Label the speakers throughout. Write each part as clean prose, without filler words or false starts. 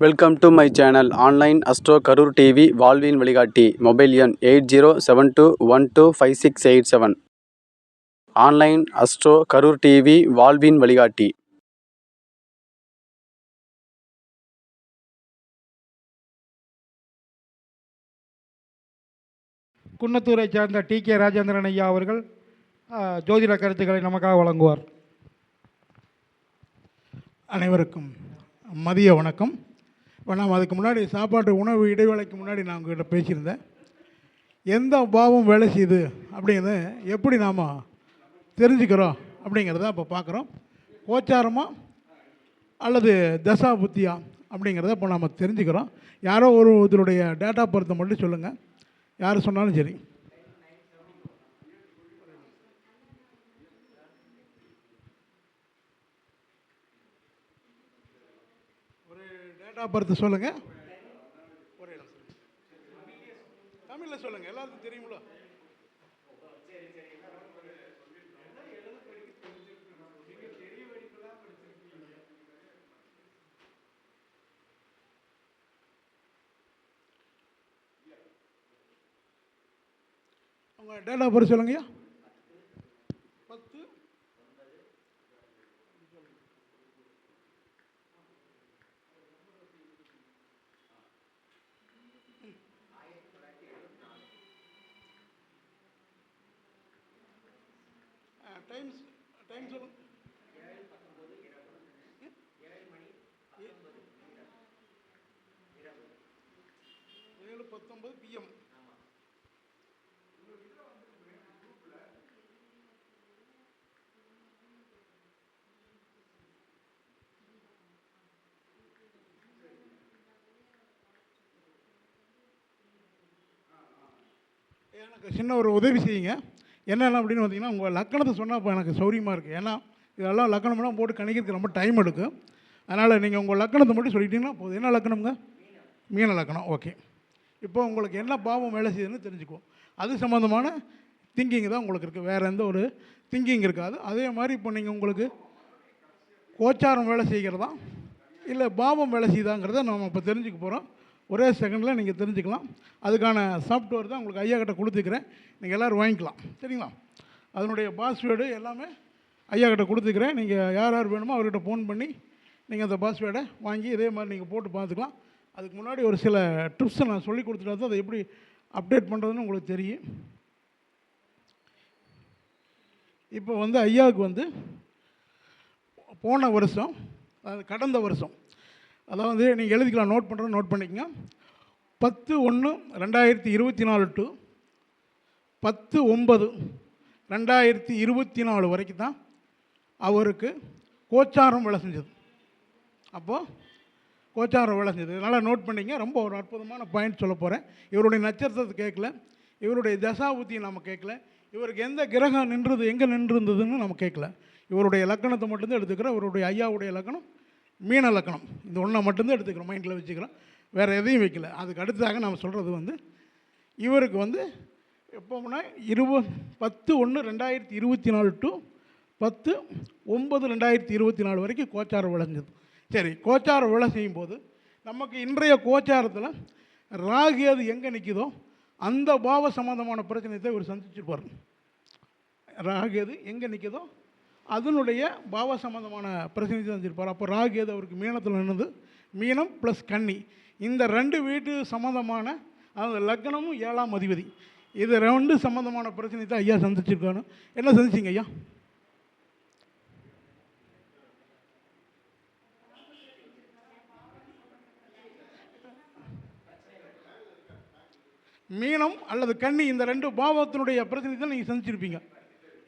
Speaker 1: Welcome to my channel online astro Karur TV வாழ்வின் வழிகாட்டி mobile எண் 8072125687. ஆன்லைன் அஸ்ட்ரோ கரூர் டிவி வாழ்வின் வழிகாட்டி.
Speaker 2: குன்னத்தூரை சேர்ந்த டி.கே. ராஜேந்திரன் ஐயா அவர்கள் ஜோதிட கருத்துக்களை நமக்காக வழங்குவார்.
Speaker 3: அனைவருக்கும் மதிய வணக்கம். இப்போ நாம் அதுக்கு முன்னாடி சாப்பாட்டு உணவு இடைவேளைக்கு முன்னாடி நான் உங்கள்கிட்ட பேசியிருந்தேன். எந்த பாவம் வேலை செய்யுது அப்படிங்கிறத எப்படி நாம் தெரிஞ்சுக்கிறோம் அப்படிங்கிறத இப்போ பார்க்குறோம். கோச்சாரமாக அல்லது தசா புத்தியா அப்படிங்கிறத இப்போ நாம் தெரிஞ்சுக்கிறோம். யாரோ ஒரு இதனுடைய டேட்டா பர்த்தை மட்டும் சொல்லுங்கள், யார் சொன்னாலும் சரி. ஒரு டேட்டா பர்த்து சொல்லுங்கள், ஒரே தமிழில் சொல்லுங்கள், எல்லாருக்கும் தெரியுங்களோ? உங்கள் டேட்டா பர்த் சொல்லுங்கய்யா. 10 டைம் சொல்லுங்க. 7:19 PM. எனக்கு சின்ன ஒரு உதவி செய்யுங்க. என்னென்ன அப்படின்னு பார்த்தீங்கன்னா, உங்கள் லக்கணத்தை சொன்னால் இப்போ எனக்கு சௌரியமாக இருக்குது. ஏன்னா இதெல்லாம் லக்கணமெல்லாம் போட்டு கணிக்கிறதுக்கு ரொம்ப டைம் எடுக்கும். அதனால் நீங்கள் உங்கள் லக்கணத்தை மட்டும் சொல்லிட்டீங்கன்னா போதும். என்ன லக்கணம்ங்க? மீன லக்கணம். ஓகே. இப்போ உங்களுக்கு என்ன பாவம் வேலை செய்யுதுன்னு தெரிஞ்சுக்குவோம். அது சம்மந்தமான திங்கிங் தான் உங்களுக்கு இருக்குது, வேறு எந்த ஒரு திங்கிங் இருக்காது. அதே மாதிரி இப்போ நீங்கள் உங்களுக்கு கோச்சாரம் வேலை செய்கிறதா இல்லை பாவம் வேலை செய்யுதாங்கிறத நம்ம இப்போ தெரிஞ்சுக்க போகிறோம். ஒரே செகண்டில் நீங்கள் தெரிஞ்சுக்கலாம். அதுக்கான சாஃப்ட்வேர் தான் உங்களுக்கு ஐயா கிட்ட கொடுத்துக்கிறேன், நீங்கள் எல்லோரும் வாங்கிக்கலாம். சரிங்களா? அதனுடைய பாஸ்வேர்டு எல்லாமே ஐயா கிட்ட கொடுத்துக்கிறேன். நீங்கள் யார் யார் வேணுமோ அவர்கிட்ட ஃபோன் பண்ணி நீங்கள் அந்த பாஸ்வேர்டை வாங்கி இதே மாதிரி நீங்கள் போட்டு பார்த்துக்கலாம். அதுக்கு முன்னாடி ஒரு சில டிப்ஸை நான் சொல்லி கொடுத்துட்டா தான் அதை எப்படி அப்டேட் பண்ணுறதுன்னு உங்களுக்கு தெரியும். இப்போ வந்து ஐயாவுக்கு வந்து போன வருஷம், அதாவது கடந்த வருஷம், அதாவது நீங்கள் எழுதிக்கலாம், நோட் பண்ணுறது நோட் பண்ணிக்கங்க. 10/1/2024 டு 10/9/2024 வரைக்கும் தான் அவருக்கு கோச்சாரம் வேலை செஞ்சது. அப்போது கோச்சாரம் வேலை செஞ்சது, இதனால் நோட் பண்ணிங்க. ரொம்ப ஒரு அற்புதமான பாயிண்ட் சொல்ல போகிறேன். இவருடைய நட்சத்திரத்தை கேட்கல, இவருடைய தசாபுத்தியை நம்ம கேட்கல, இவருக்கு எந்த கிரகம் நின்றது எங்கே நின்றுருந்ததுன்னு நம்ம கேட்கல. இவருடைய லக்கணத்தை மட்டும்தான் எடுத்துக்கிறோம். இவருடைய ஐயாவுடைய லக்கணம் மீன லக்கணம். இந்த ஒன்றை மட்டும்தான் எடுத்துக்கிறோம், மைண்டில் வச்சுக்கிறோம், வேறு எதையும் வைக்கல. அதுக்கு அடுத்ததாக நம்ம சொல்கிறது வந்து இவருக்கு வந்து எப்போனா 10/1/2024 டு 10/9/2024 வரைக்கும் கோச்சாரம் விளைஞ்சது. சரி, கோச்சாரம் வேலை செய்யும்போது நமக்கு இன்றைய கோச்சாரத்தில் ராகு அது எங்கே நிற்குதோ அந்த பாவ சம்பந்தமான பிரச்சனையை தான் இவர் சந்திச்சிருப்பார். ராகு அது எங்கே நிற்குதோ அதனுடைய பாவ சம்பந்தமான பிரச்சனையை சந்திச்சிருப்பார். அப்போ ராகு அது அவருக்கு மீனத்தில் நின்றுது. மீனம் ப்ளஸ் கன்னி, இந்த 2 வீட்டு சம்மந்தமான, அதாவது லக்னமும் 7ஆம் அதிபதி, இது 2 சம்மந்தமான பிரச்சனை தான் ஐயா சந்திச்சிருக்கானு. என்ன சந்திச்சிங்க ஐயா? மீனம் அல்லது கன்னி, இந்த 2 பாவத்தினுடைய பிரச்சனை தான் நீங்கள் சந்திச்சிருப்பீங்க.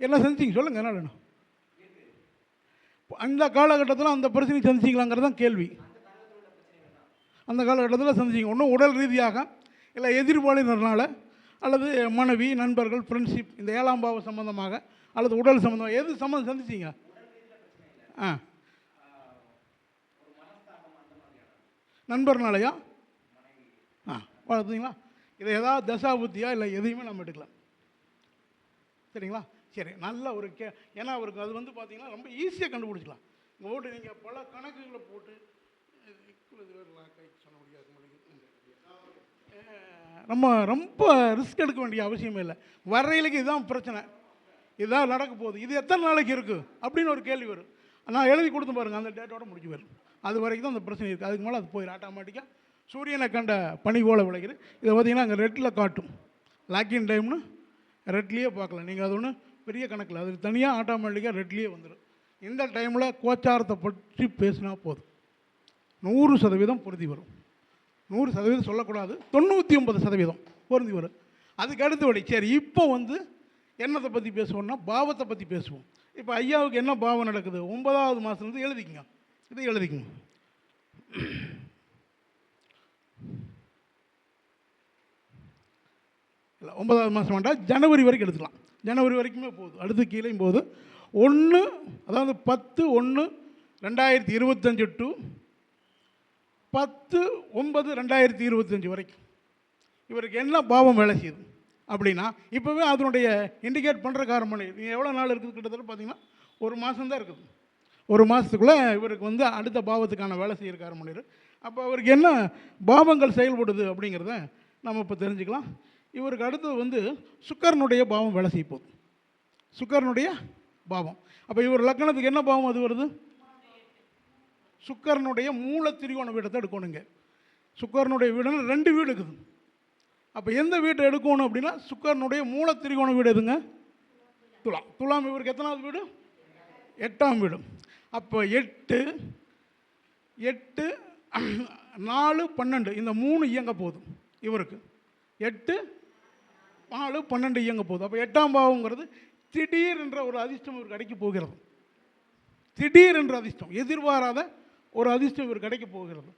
Speaker 3: என்ன சந்திச்சிங்க சொல்லுங்கள். என்ன வேணும்? அந்த காலகட்டத்தில் அந்த பிரச்சனை சந்திச்சிங்களாங்கிறது தான் கேள்வி. அந்த காலகட்டத்தில் சந்திச்சிங்க. ஒன்றும் உடல் ரீதியாக இல்லை எதிர்பாலினர்னால அல்லது மனைவி, நண்பர்கள், ஃப்ரெண்ட்ஷிப், இந்த 7ஆம் பாவ சம்மந்தமாக அல்லது உடல் சம்மந்தமாக எது சம்மந்தம் சந்திச்சிங்க? நண்பர்னாலையா? பார்த்தீங்களா? இதை ஏதாவது தசா புத்தியா இல்லை எதையுமே நம்ம எடுக்கலாம். சரிங்களா? சரி, நல்ல ஒரு ஏன்னா அவருக்கு அது வந்து பார்த்தீங்கன்னா ரொம்ப ஈஸியாக கண்டுபிடிச்சிக்கலாம். இங்கே போட்டு நீங்கள் பல கணக்குகளை போட்டு நம்ம ரொம்ப ரிஸ்க் எடுக்க வேண்டிய அவசியமே இல்லை. வரையிலுக்கு இதுதான் பிரச்சனை, இதுதான் நடக்க போகுது, இது எத்தனை நாளைக்கு இருக்குது அப்படின்னு ஒரு கேள்வி வரும். நான் எழுதி கொடுத்து பாருங்கள், அந்த டேட்டோட முடிஞ்சு வரும். அது வரைக்கும் தான் அந்த பிரச்சனை இருக்குது. அதுக்கு மேலே அது போயிடும் ஆட்டோமேட்டிக்காக. சூரியனை கண்ட பனி போல விளைகிறது. இதை பார்த்தீங்கன்னா அங்கே ரெட்டில் காட்டும். லாக்கின் டைம்னு ரெட்லேயே பார்க்கலாம் நீங்கள். அது ஒன்றும் பெரிய கணக்கில், அது தனியாக ஆட்டோமேட்டிக்காக ரெட்லேயே வந்துடும். இந்த டைமில் கோச்சாரத்தை பற்றி பேசினா போதும், 100% பொருந்தி வரும். 100% சொல்லக்கூடாது, 99% பொருந்தி வரும். அதுக்கு அடுத்தபடி சரி இப்போ என்னத்தை பற்றி பேசுவோம்னா பாவத்தை பற்றி பேசுவோம். இப்போ ஐயாவுக்கு என்ன பாவம் நடக்குது 9வது மாதத்துலேருந்து எழுதிக்கங்க. இதை எழுதிக்கங்க. இல்லை 9வது மாதம் வேண்டாம், ஜனவரி வரைக்கும் எடுத்துக்கலாம். ஜனவரி வரைக்குமே போகுது. அடுத்து கீழே போகுது 1, அதாவது 10/1/2025 டு 10/9/2025 வரைக்கும் இவருக்கு என்ன பாவம் வேலை செய்யுது அப்படின்னா, இப்போவே அதனுடைய இண்டிகேட் பண்ணுற காரணம் நீங்கள் எவ்வளோ நாள் இருக்குது, கிட்டத்தட்ட பார்த்தீங்கன்னா 1 மாதம் தான் இருக்குது. 1 மாதத்துக்குள்ளே இவருக்கு அடுத்த பாவத்துக்கான வேலை செய்கிற காரணம். அப்போ அவருக்கு என்ன பாவங்கள் செயல்படுது அப்படிங்கிறத நம்ம இப்போ தெரிஞ்சுக்கலாம். இவருக்கு அடுத்தது சுக்கரனுடைய பாவம் வேலை செய்ய போகுது. சுக்கரனுடைய பாவம். அப்போ இவர் லக்னத்துக்கு என்ன பாவம் அது வருது? சுக்கரனுடைய மூல திரிகோண வீடத்தை எடுக்கணுங்க. சுக்கரனுடைய வீடுன்னு 2 வீடு இருக்குது. அப்போ எந்த வீட்டை எடுக்கணும் அப்படின்னா சுக்கரனுடைய மூல திரிகோண வீடு எதுங்க? துலாம். துலாம் இவருக்கு எத்தனாவது வீடு? 8ஆம் வீடு. அப்போ 8, 4, 12 இந்த 3 இயங்க போகுது இவருக்கு. 8, 4, 12 இயங்க போகுது. அப்போ 8ஆம் பாவங்கிறது திடீர் என்ற ஒரு அதிர்ஷ்டம் இவர் கிடைக்க போகிறது. திடீர் என்ற அதிர்ஷ்டம், எதிர்பாராத ஒரு அதிர்ஷ்டம் இவர் கிடைக்க போகிறது.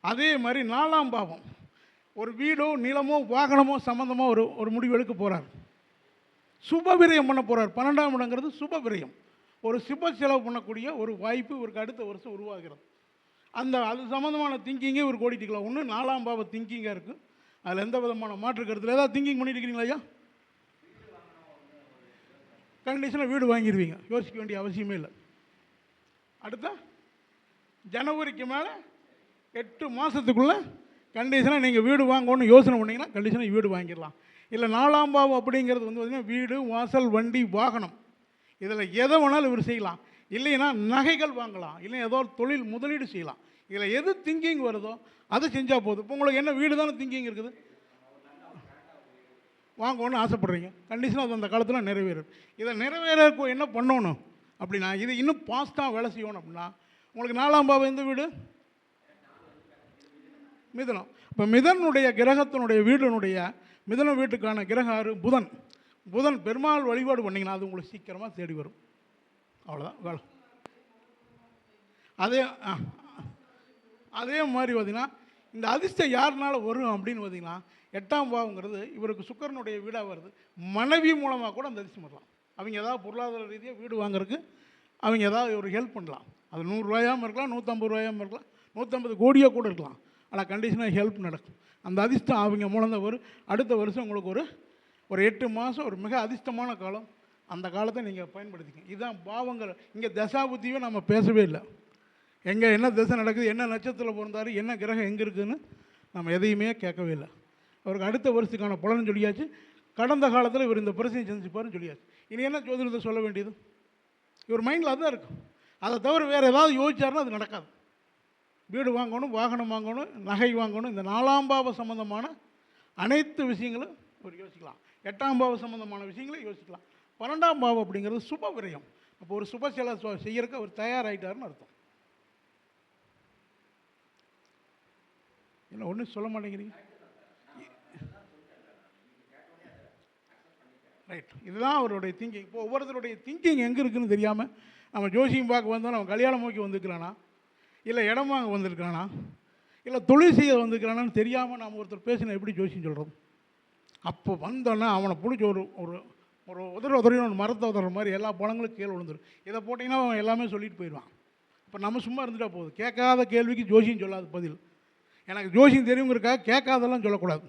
Speaker 3: அதே மாதிரி 4ஆம் பாவம் ஒரு வீடோ நிலமோ வாகனமோ சம்மந்தமாக ஒரு முடிவு எடுக்க போகிறார். சுபவிரயம் பண்ண போகிறார். 12ஆம் இடங்கிறது சுபவிரயம், ஒரு சுப செலவு பண்ணக்கூடிய ஒரு வாய்ப்பு இவருக்கு அடுத்த வருஷம் உருவாகிறது. அது சம்மந்தமான திங்கிங்கே இவர் ஓடிட்டுக்கலாம். ஒன்று 4ஆம் பாவ திங்கிங்காக இருக்குது, அதில் எந்த விதமான மாற்று கருத்தில் ஏதாவது திங்கிங் பண்ணிட்டு இருக்கிறீங்களா ஐயா? கண்டிஷனாக வீடு வாங்கிடுவீங்க, யோசிக்க வேண்டிய அவசியமே இல்லை. அடுத்த ஜனவரிக்கு மேலே 8 மாதத்துக்குள்ளே கண்டிஷனாக நீங்கள் வீடு வாங்கணும்னு யோசனை பண்ணிங்கன்னா கண்டிஷனாக வீடு வாங்கிடலாம். இல்லை 4ஆம் பாவம் அப்படிங்கிறது பார்த்திங்கன்னா வீடு, வாசல், வண்டி, வாகனம் இதில் எதை வேணாலும் இவர் செய்யலாம். இல்லைன்னா நகைகள் வாங்கலாம், இல்லை ஏதோ தொழில் முதலீடு செய்யலாம். இதில் எது திங்கிங் வருதோ அதை செஞ்சால் போதும். இப்போ உங்களுக்கு என்ன வீடு தானே திங்கிங் இருக்குது, வாங்கணும்னு ஆசைப்பட்றீங்க, கண்டிஷனாக அது அந்த காலத்தில் நிறைவேறும். இதை நிறைவேற என்ன பண்ணணும் அப்படின்னா, இது இன்னும் பாஸ்ட்டாக வேலை செய்யணும் அப்படின்னா உங்களுக்கு 4ஆம் பாவம் எந்த வீடு? மிதுனம். இப்போ மிதனுடைய கிரகத்தினுடைய வீடுனுடைய மிதன வீட்டுக்கான கிரகம் யாரு? புதன். புதன் பெருமாள் வழிபாடு பண்ணிங்கன்னா அது உங்களுக்கு சீக்கிரமாக தேடி வரும். அவ்வளோதான் வேலை. அதே மாதிரி பார்த்திங்கன்னா இந்த அதிர்ஷ்டம் யாருனால வரும் அப்படின்னு பார்த்திங்கன்னா 8ஆம் பாவங்கிறது இவருக்கு சுக்கரனுடைய வீடாக வருது. மனைவி மூலமாக கூட அந்த அதிர்ஷ்டம் வரலாம். அவங்க ஏதாவது பொருளாதார ரீதியாக வீடு வாங்குறதுக்கு அவங்க ஏதாவது ஒரு ஹெல்ப் பண்ணலாம். அது 100 ரூபாயாகவும் இருக்கலாம், 150 ரூபாயாகவும் இருக்கலாம், 150 கோடியாக கூட இருக்கலாம். ஆனால் கண்டிஷனாக ஹெல்ப் நடக்கும். அந்த அதிர்ஷ்டம் அவங்க மூலம் தான் வரும். அடுத்த வருஷம் உங்களுக்கு ஒரு 8 மாதம் ஒரு மிக அதிர்ஷ்டமான காலம். அந்த காலத்தை நீங்கள் பயன்படுத்திக்கங்க. இதுதான் பாவங்கள். இங்கே தசாபுத்தியும் நம்ம பேசவே இல்லை. எங்கே என்ன திசை நடக்குது, என்ன நட்சத்திரத்தில் பிறந்தார், என்ன கிரகம் எங்கே இருக்குதுன்னு நம்ம எதையுமே கேட்கவே இல்லை. அவருக்கு அடுத்த வருஷத்துக்கான பலன் சொல்லியாச்சு. கடந்த காலத்தில் இவர் இந்த பிரச்சனை செஞ்சுப்பாருன்னு சொல்லியாச்சு. இனி என்ன ஜோதிடத்தை சொல்ல வேண்டியது? இவர் மைண்டில் அதுதான் இருக்கும். அதை தவிர வேறு ஏதாவது யோசிச்சாருன்னா அது நடக்காது. வீடு வாங்கணும், வாகனம் வாங்கணும், நகை வாங்கணும், இந்த 4ஆம் பாவ சம்மந்தமான அனைத்து விஷயங்களும் இவர் யோசிக்கலாம். 8ஆம் பாவ சம்மந்தமான விஷயங்களும் யோசிக்கலாம். 12ஆம் பாவம் அப்படிங்கிறது சுப விரயம். அப்போ ஒரு சுப செலவு செய்யறதுக்கு அவர் தயாராகிட்டாருன்னு அர்த்தம். என்ன ஒன்றும் சொல்ல மாட்டேங்கிறீங்க? ரைட், இதுதான் அவருடைய திங்கிங். இப்போ ஒவ்வொருத்தருடைய திங்கிங் எங்கே இருக்குதுன்னு தெரியாமல் நம்ம ஜோசியம் பார்க்க வந்தோம், நம்ம கல்யாணம் நோக்கி வந்துருக்கிறானா, இல்லை இடம் வாங்க வந்திருக்கிறானா, இல்லை தொழில் செய்ய வந்திருக்கிறானான்னு தெரியாமல் நாம் ஒருத்தர் பேசினா எப்படி ஜோசியம் சொல்கிறோம்? அப்போ வந்தோன்னா அவனை பிடிச்சி ஒரு ஒரு உதறியும் ஒரு மரத்தை உதற மாதிரி எல்லா பழங்களும் கீழே விழுந்துடும். இதை போட்டிங்கன்னா அவன் எல்லாமே சொல்லிட்டு போயிடுவான். இப்போ நம்ம சும்மா இருந்துட்டா போகுது. கேட்காத கேள்விக்கு ஜோசியம் சொல்லாது பதில். எனக்கு ஜோசியம் தெரியுங்கிறக்காக கேட்காதெல்லாம் சொல்லக்கூடாது.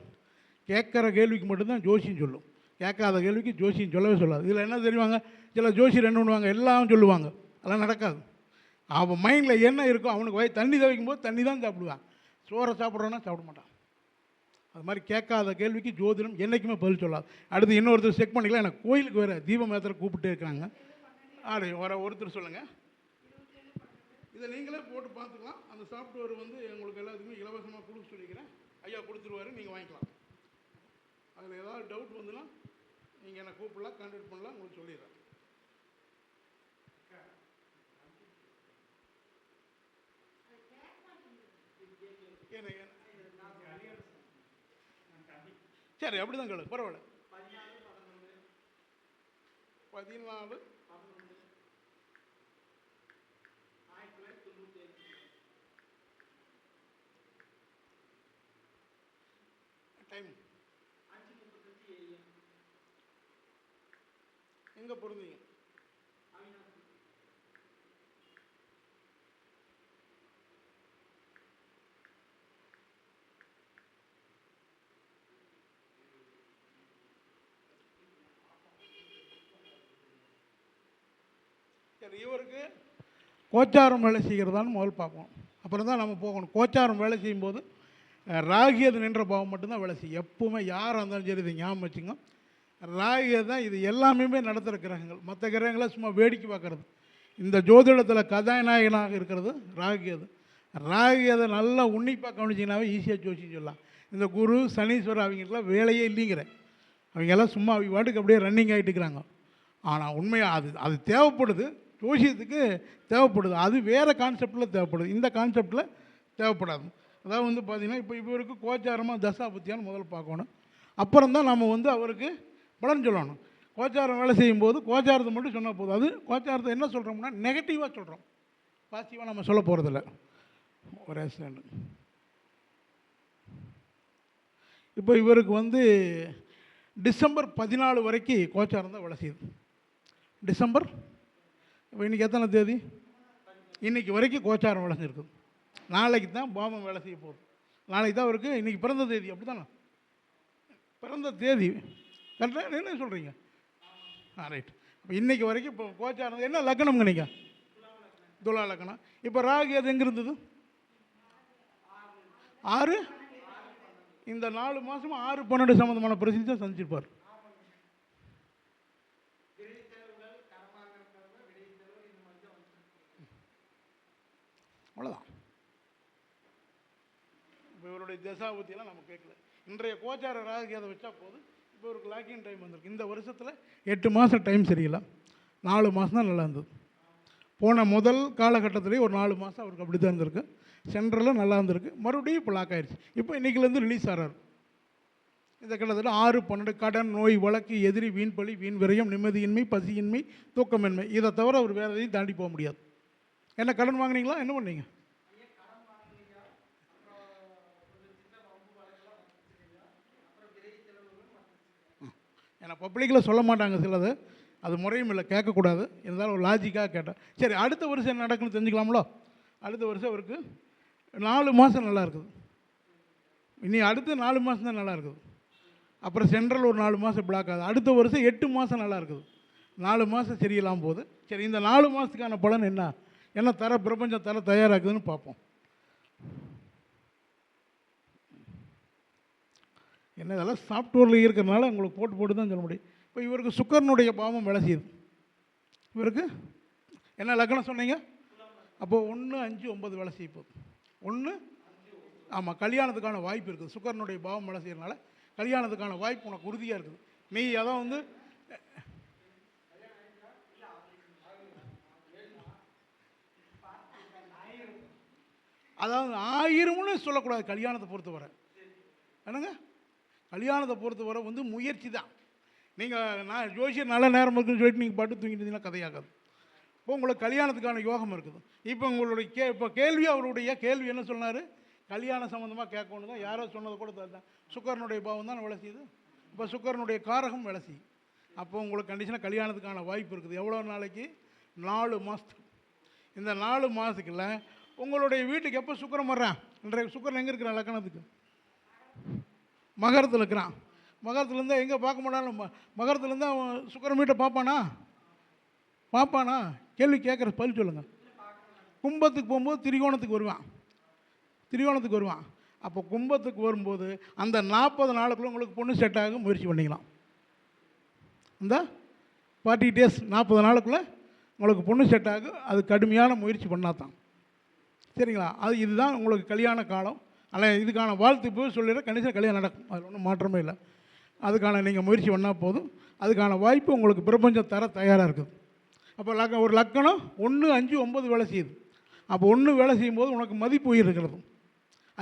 Speaker 3: கேட்குற கேள்விக்கு மட்டும்தான் ஜோசியம் சொல்லும். கேட்காத கேள்விக்கு ஜோசியம் சொல்லவே சொல்லாது. இதில் என்ன தெரியுவாங்க, சில ஜோசியர் என்ன பண்ணுவாங்க, எல்லாம் சொல்லுவாங்க. அதெல்லாம் நடக்காது. அவன் மைண்டில் என்ன இருக்கோ அவனுக்கு தண்ணி துவைக்கும் போது தண்ணி தான் சாப்பிடுவான், சோறை சாப்பிட்றான்னா சாப்பிட மாட்டான். அது மாதிரி கேட்காத கேள்விக்கு ஜோதிடம் என்றைக்குமே பதில் சொல்லாது. அடுத்து இன்னொருத்தர் செக் பண்ணிக்கலாம். எனக்கு கோயிலுக்கு வேறு தீபம் ஏற்றுற கூப்பிட்டே இருக்காங்க. ஒருத்தர் சொல்லுங்கள். இதை நீங்களே போட்டு பார்த்துக்கலாம். அந்த சாஃப்ட்வேர் உங்களுக்கு எல்லாத்துக்குமே இலவசமாக கொடுக்க சொல்லிக்கிறேன். ஐயா கொடுத்துருவாரு, நீங்கள் வாங்கிக்கலாம். அதில் ஏதாவது டவுட் வந்துன்னா நீங்கள் என்னை கூப்பிடலாம், கான்டாக்ட் பண்ணலாம், உங்களுக்கு சொல்லிடுறேன். சரி, அப்படி தான் கேளு, பரவாயில்ல. 14 டைம் எங்கே பொருந்தீங்க? சரி, இவருக்கு கோச்சாரம் வேலை செய்கிறதான்னு முதல் பார்ப்போம். அப்புறம் தான் நம்ம போகணும். கோச்சாரம் வேலை செய்யும்போது ராகியது நின்ற பாவம் மட்டும்தான் வேலை செய்யும். எப்பவுமே யாராக இருந்தாலும் சரி, இதை ஞாபகம் வச்சுங்க. ராகியை தான் இது எல்லாமே நடத்துகிற கிரகங்கள். மற்ற கிரகங்களை சும்மா வேடிக்கை பார்க்குறது. இந்த ஜோதிடத்தில் கதாநாயகனாக இருக்கிறது ராகியது. ராகியதை நல்லா உன்னிப்பாக கவனிச்சிங்கனாவே ஈஸியாக ஜோசின்னு சொல்லலாம். இந்த குரு சனீஸ்வரர் அவங்களுக்குலாம் வேலையே இல்லைங்கிற, அவங்கெல்லாம் சும்மா அவங்க வாட்டுக்கு அப்படியே ரன்னிங் ஆகிட்டு இருக்கிறாங்க. ஆனால் உண்மையாக அது தேவைப்படுது, ஜோசியத்துக்கு தேவைப்படுது. அது வேறு கான்செப்டில் தேவைப்படுது, இந்த கான்செப்டில் தேவைப்படாது. அதாவது பார்த்திங்கன்னா இப்போ இவருக்கு கோச்சாரமாக தசாபத்தியான்னு முதல்ல பார்க்கணும். அப்புறம் தான் நம்ம அவருக்கு பலன் சொல்லணும். கோச்சாரம் வேலை செய்யும்போது கோச்சாரத்தை மட்டும் சொன்னால் போதும். அது கோச்சாரத்தை என்ன சொல்கிறோம்னா நெகட்டிவாக சொல்கிறோம், பாசிட்டிவாக நம்ம சொல்ல போகிறதில்ல. ஒரே ஸ்டாண்டு. இப்போ இவருக்கு டிசம்பர் 14 வரைக்கும் கோச்சாரம் தான் வேலை செய்யுது. டிசம்பர் இப்போ இன்றைக்கி எத்தனை தேதி? இன்றைக்கி வரைக்கும் கோச்சாரம் வேலை செஞ்சுருக்குது. நாளைக்கு தான் பாவம் வேலை செய்ய போகுது. நாளைக்கு தான் அவருக்கு இன்றைக்கி பிறந்த தேதி. அப்படி தானே? பிறந்த தேதி கரெக்டாக என்ன சொல்கிறீங்க? ரைட். இப்போ இன்றைக்கி வரைக்கும் இப்போ கோச்சாரம் என்ன லக்னம்ங்க? நீங்கள் துலா லக்னம். இப்போ ராகு அது எங்கே இருந்தது? 6. இந்த 4 மாதமும் 6, 12 சம்மந்தமான பிரச்சனை சந்திச்சிருப்பார். அவ்வளோதான். இப்போ இவருடைய தசாபத்தியெல்லாம் நம்ம கேட்கல. இன்றைய கோச்சார ராகு அதை வச்சா போதும். இப்போ இவருக்கு லாக்கிங் டைம் வந்திருக்கு. இந்த வருஷத்தில் 8 மாதம் டைம் சரியில்லை, 4 மாதம் தான் நல்லா இருந்தது. போன முதல் காலகட்டத்திலேயே ஒரு 4 மாதம் அவருக்கு அப்படி தான் இருந்திருக்கு. சென்ட்ரலில் நல்லா இருந்திருக்கு. மறுபடியும் இப்போ லாக் ஆகிடுச்சு. இப்போ இன்றைக்கிலேருந்து ரிலீஸ் ஆகிறார். இந்த கிட்டத்தட்ட 6, 12 கடன், நோய், வழக்கு, எதிரி, வீண் பழி, வீண் விரயம், நிம்மதியின்மை, பசியின்மை, தூக்கமின்மை, இதை தவிர அவர் வேறு எதையும் தாண்டி போக முடியாது. என்ன கடன் வாங்கினீங்களா? என்ன பண்ணீங்க? ஏன்னா பப்ளிக்கில் சொல்ல மாட்டாங்க சிலது, அது முறையும் இல்லை, கேட்கக்கூடாது. இருந்தாலும் ஒரு லாஜிக்காக கேட்டேன். சரி, அடுத்த வருஷம் என்ன நடக்குன்னு தெரிஞ்சுக்கலாமோ? அடுத்த வருஷம் அவருக்கு 4 மாதம் நல்லா இருக்குது. இனி அடுத்து 4 மாதம் தான் நல்லா இருக்குது. அப்புறம் சென்ட்ரல் ஒரு 4 மாதம் பிளாக் ஆகுது. அடுத்த வருஷம் 8 மாதம் நல்லா இருக்குது. 4 மாதம் சரியில்லாமல் போகுது. சரி, இந்த 4 மாதத்துக்கான பலன் என்ன பிரபஞ்சம் தர தயாராகுதுன்னு பார்ப்போம். என்ன இதெல்லாம் சாஃப்ட்வேரில் இருக்கிறனால உங்களுக்கு போட்டு தான் சொல்ல முடியும். இப்போ இவருக்கு சுக்கரனுடைய பாவம் வேலை செய்யுது. இவருக்கு என்ன லக்னம் சொன்னீங்க? அப்போது 1, 5, 9 வேலை செய்ய போகுது. 1, ஆமாம், கல்யாணத்துக்கான வாய்ப்பு இருக்குது. சுக்கரனுடைய பாவம் வேலை செய்யறதுனால கல்யாணத்துக்கான வாய்ப்பு உனக்கு உறுதியாக இருக்குது. நீ அதான் அதாவது 1000ன்னு சொல்லக்கூடாது. கல்யாணத்தை பொறுத்தவரை என்னங்க, கல்யாணத்தை பொறுத்தவரை முயற்சி தான். நீங்கள் நான் ஜோசியர் நல்ல நேரம் இருக்குன்னு சொல்லிட்டு நீங்கள் பாட்டு தூங்கிட்டு இருந்தீங்கன்னா கதையாகாது. இப்போ உங்களுக்கு கல்யாணத்துக்கான யோகம் இருக்குது. இப்போ உங்களுடைய இப்போ கேள்வி, அவருடைய கேள்வி என்ன சொன்னார்? கல்யாணம் சம்மந்தமாக கேட்கணும் தான். யாரோ சொன்னதை கூட தான். சுக்கரனுடைய பாவம் தான் வேலை செய்யுது. இப்போ சுக்கரனுடைய காரகம் வேலை செய்யும். அப்போ உங்களுக்கு கண்டிஷனாக கல்யாணத்துக்கான வாய்ப்பு இருக்குது. எவ்வளோ நாளைக்கு? 4 மாதத்துக்கு. இந்த 4 மாதத்துக்குள்ள உங்களுடைய வீட்டுக்கு எப்போ சுக்கரம் வர்றான்? இன்றைய சுக்கரன் எங்கே இருக்கிறான்? லக்னத்துக்கு மகரத்தில் இருக்கிறான். மகரத்துலேருந்து எங்கே பார்க்க மாட்டாலும் மகரத்துலேருந்து அவன் சுக்கரம் வீட்டை பார்ப்பானா? கேள்வி கேட்குற பதில் சொல்லுங்கள். கும்பத்துக்கு போகும்போது திரிகோணத்துக்கு வருவான். அப்போ கும்பத்துக்கு வரும்போது அந்த 40 நாளுக்குள்ளே உங்களுக்கு பொண்ணு செட் ஆக முயற்சி பண்ணிக்கலாம். இந்த 40 days 40 நாளுக்குள்ளே உங்களுக்கு பொண்ணு செட் ஆகும். அது கடுமையான முயற்சி பண்ணால் தான். சரிங்களா? இதுதான் உங்களுக்கு கல்யாண காலம். ஆனால் இதுக்கான வாழ்த்து போய் சொல்லிடுற கண்டிப்பாக கல்யாணம் நடக்கும். அதில் ஒன்றும் மாற்றமே இல்லை. அதுக்கான நீங்கள் முயற்சி பண்ணால் போதும். அதுக்கான வாய்ப்பு உங்களுக்கு பிரபஞ்சம் தர தயாராக இருக்குது. அப்போ ஒரு லக்கணம் 1, 5, 9 வேலை செய்யுது. அப்போ 1 வேலை செய்யும்போது உனக்கு மதிப்பு உயிர் இருக்கிறது.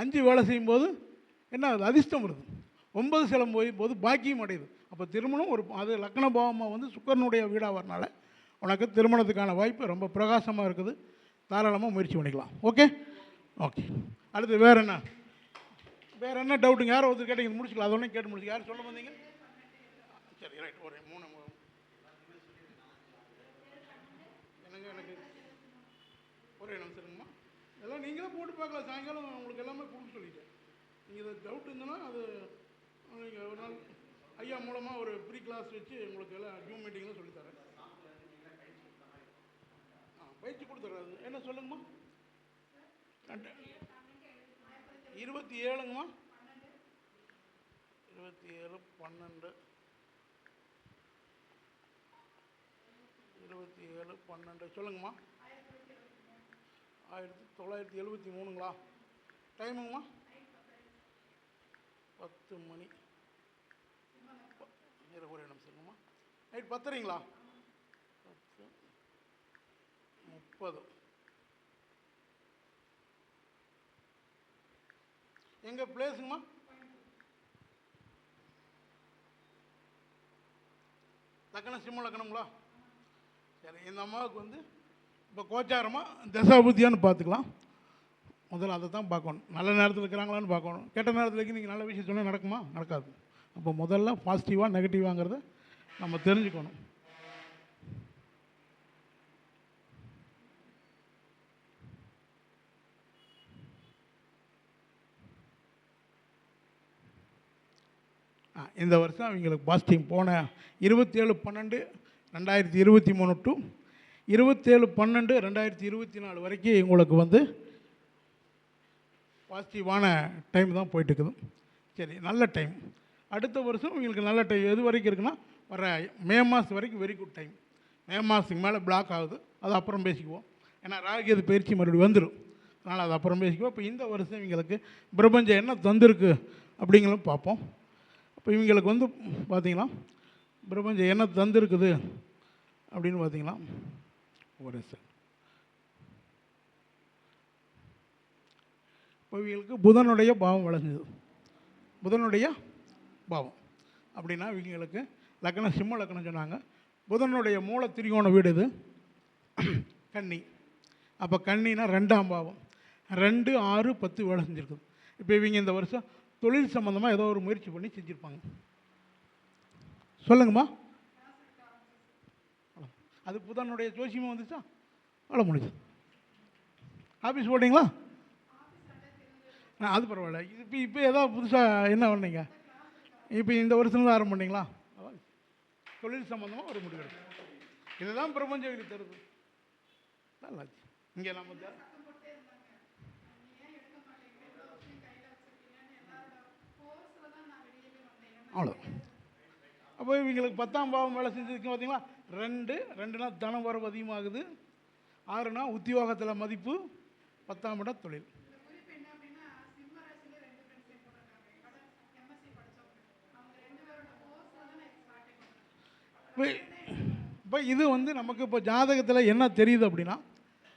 Speaker 3: 5 வேலை செய்யும்போது என்ன ஆகுது? அதிர்ஷ்டம் வருது. 9 செலம் போது பாக்கியம் அடையுது. அப்போ திருமணம் அது லக்ன பாவமாக வந்து சுக்கரனுடைய வீடாக வரனால உனக்கு திருமணத்துக்கான வாய்ப்பு ரொம்ப பிரகாசமாக இருக்குது. தாராளமாக முயற்சி பண்ணிக்கலாம். ஓகே. அடுத்து வேறு என்ன டவுட்டுங்க? யாரோ ஒருத்தர் கேட்டீங்க, முடிச்சுக்கலாம். அதோடனே கேட்டு முடிச்சு. யார் சொல்ல வந்தீங்க? சரி, ரைட். ஒரு 3 எனக்கு ஒரே நிமிஷம்மா. இதெல்லாம் நீங்களே போட்டு பார்க்கலாம். சாயங்காலம் உங்களுக்கு எல்லாமே கொடுக்க சொல்லிட்டேன். நீங்கள் இது டவுட் இருந்ததுன்னா அது நீங்கள் ஒரு நாள் ஐயா மூலமாக ஒரு ப்ரீ கிளாஸ் வச்சு உங்களுக்கு எல்லாம் ஜூம் மீட்டிங்லாம் சொல்லித்தரேன். பயிற்சி கொடுத்துட்றாரு. என்ன சொல்லுங்கம்மா? 27ங்கம்மா. 27/12 27/12 சொல்லுங்கம்மா. 1973ங்களா? டைமுங்கம்மா? 10 மணி. ஒரே நிமிஷங்கம்மா. நைட் 10:30ங்களா? 10:30. எங்கள் பிளேஸுங்கம்மா? லக்கணம் சிம்ம லக்கணங்களா? சரி, இந்த அம்மாவுக்கு வந்து இப்போ கோச்சாரமாக தசாபுத்தியான்னு பார்த்துக்கலாம். முதல்ல அதை தான் பார்க்கணும். நல்ல நேரத்தில் இருக்கிறாங்களான்னு பார்க்கணும். கெட்ட நேரத்தில் நீங்கள் நல்ல விஷயம் சொன்னால் நடக்குமா? நடக்காது. அப்போ முதல்ல பாசிட்டிவாக நெகட்டிவாங்கிறத நம்ம தெரிஞ்சுக்கணும். இந்த வருஷம் அவங்களுக்கு பாசிட்டிவ் போன 27/12/2023 டு 27/12/2024 வரைக்கும் உங்களுக்கு வந்து பாசிட்டிவான டைம் தான் போயிட்டுருக்குது. சரி, நல்ல டைம். அடுத்த வருஷம் உங்களுக்கு நல்ல டைம் எது வரைக்கும் இருக்குன்னா வர மே மாதம் வரைக்கும் வெரி குட் டைம். மே மாதத்துக்கு மேலே பிளாக் ஆகுது. அது அப்புறம் பேசிக்குவோம். ஏன்னா ராகுகேது பயிற்சி மறுபடியும் வந்துடும். அதனால் அது அப்புறம் பேசிக்குவோம். இப்போ இந்த வருஷம் இவங்களுக்கு பிரபஞ்சம் என்ன தந்திருக்கு அப்படிங்கிறத பார்ப்போம். இப்போ இவங்களுக்கு வந்து பார்த்திங்கன்னா பிரபஞ்சம் என்ன தந்திருக்குது அப்படின்னு பார்த்தீங்கன்னா ஒரு சார் இப்போ இவங்களுக்கு புதனுடைய பாவம் விளைஞ்சது. புதனுடைய பாவம் அப்படின்னா இவங்களுக்கு லக்னம் சிம்ம லக்னம் சொன்னாங்க. புதனுடைய மூல திரிகோண வீடு இது கன்னி. அப்போ கன்னினா 2ஆம் பாவம். 2, 6, 10 வேலை செஞ்சுருக்குது. இப்போ இவங்க இந்த வருஷம் தொழில் சம்மந்தமாக ஏதோ ஒரு முயற்சி பண்ணி செஞ்சுருப்பாங்க. சொல்லுங்கம்மா. அது புதனுடைய ஜோசியமாக வந்துச்சா? அவ்வளோ முடிஞ்சு. ஆஃபீஸ் போட்டிங்களா? அது பரவாயில்ல. இப்போ ஏதாவது புதுசாக என்ன பண்ணீங்க? இப்போ இந்த வருஷம் தான் ஆரம்பம் பண்ணிங்களா? தொழில் சம்மந்தமாக ஒரு முடிவு எடுக்கும். இதுதான் பிரபஞ்சம் இது தருது. நல்லாச்சு. இங்கே நம்ம அவ்வளோ. அப்போ இவங்களுக்கு 10ஆம் பாவம் வேலை செஞ்சதுக்கு பார்த்தீங்களா? 2னா தனம் வரவு அதிகமாகுது. 6னா உத்தியோகத்தில் மதிப்பு. 10ஆம் இடம் தொழில். இப்போ இது வந்து நமக்கு இப்போ ஜாதகத்தில் என்ன தெரியுது அப்படின்னா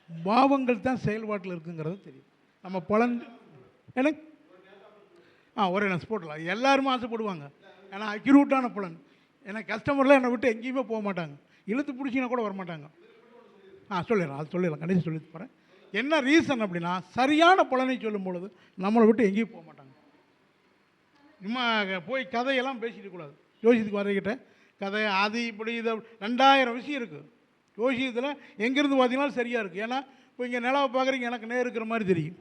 Speaker 3: பாவங்கள் தான் செயல்பாட்டில் இருக்குங்கிறது தெரியுது. நம்ம பலன் எனக்கு ஒரே நான் போடலாம். எல்லாருமே ஆசைப்படுவாங்க. ஏன்னா அக்யூரேட்டான பலன். ஏன்னா கஸ்டமர்லாம் என்னை விட்டு எங்கேயுமே போக மாட்டாங்க. இழுத்து பிடிச்சிங்கன்னா கூட வரமாட்டாங்க. சொல்லிடலாம். அது சொல்லிடலாம். கண்டிப்பாக சொல்லி போகிறேன். என்ன ரீசன் அப்படின்னா சரியான பலனை சொல்லும் பொழுது நம்மளை விட்டு எங்கேயும் போக மாட்டாங்க. சும்மா போய் கதையெல்லாம் பேசிட்டு கூடாது. ஜோசியத்துக்கு வரைக்கிட்ட கதை அது இப்படி இதை 2000 விஷயம் இருக்குது ஜோசியத்தில். எங்கேருந்து பார்த்தீங்கன்னா சரியாக இருக்குது. ஏன்னா இப்போ இங்கே நிலவை பார்க்குறீங்க, எனக்கு நேர் இருக்கிற மாதிரி தெரியும்.